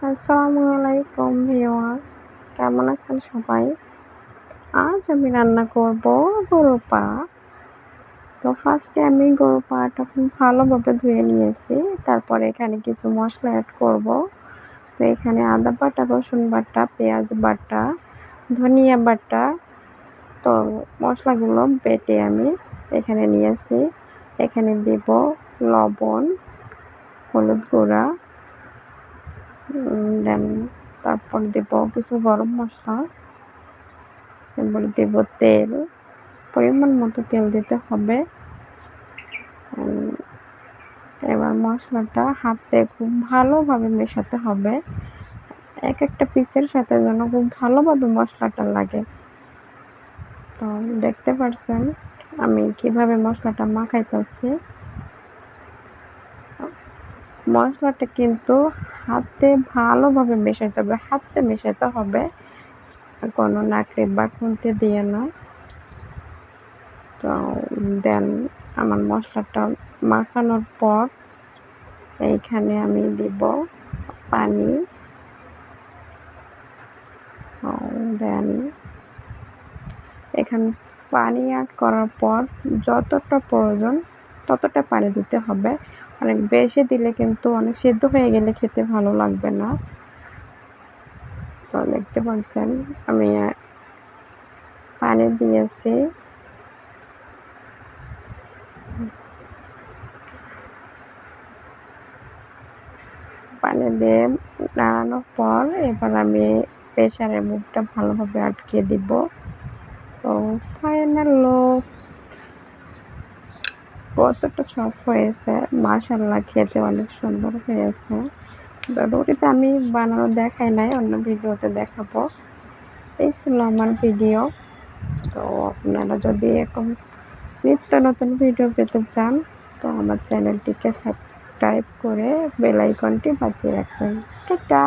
আসসালামু আলাইকুম ভিউয়ার্স, কেমন আছেন সবাই? আজ আমি রান্না করব গরুর পা। তো ফার্স্টে আমি গরুর পাটা খুব ভালোভাবে ধুয়ে নিয়েছি। তারপরে এখানে কিছু মশলা অ্যাড করব। তো এখানে আদা বাটা, রসুন বাটা, পেঁয়াজ বাটা, ধনিয়া বাটা, তো মশলাগুলো বেটে আমি এখানে নিয়েছি। এখানে দেব লবণ, হলুদ গুঁড়া, দেন তারপর দেব কিছু গরম মশলা, এবার দেব তেল, পরিমাণ মতো তেল দিতে হবে। এবার মশলাটা হাতে খুব ভালোভাবে মেশাতে হবে, এক একটা পিসের সাথে যেন খুব ভালোভাবে মশলাটা লাগে। তো দেখতে পারছেন আমি কিভাবে মশলাটা মাখাইতেছি। মশলাটা কিন্তু হাতে ভালোভাবে মেশাতে হবে, হাতে মেশাতে হবে, কোনো নাকড়ি বা খুন্তি দিয়ে না। তো দেন আমার মশলাটা মাখানোর পর এইখানে আমি দিব পানি। দেন এখানে পানি অ্যাড করার পর যতটা প্রয়োজন ততটা পানি দিতে হবে। অনেক বেশি দিলে কিন্তু অনেক সিদ্ধ হয়ে গেলে খেতে ভালো লাগবে না। তো দেখতে পাচ্ছেন আমি পানি দিয়েছি। পানি দিয়ে নাড়ানোর পর এবার আমি প্রেসারের মুখটা ভালোভাবে আটকে দিব। তো ফাইনাল লুক কতটা সফট হয়েছে, মাশাআল্লাহ, খেতে অনেক সুন্দর হয়েছে। তো রুটিটা আমি বানানো দেখাই নাই, অন্য ভিডিওতে দেখাবো। এই ছিল আমার ভিডিও। তো আপনারা যদি এরকম নিত্য নতুন ভিডিও পেতে চান তো আমার চ্যানেলটিকে সাবস্ক্রাইব করে বেল আইকনটি বাজিয়ে রাখবেন। টাটা।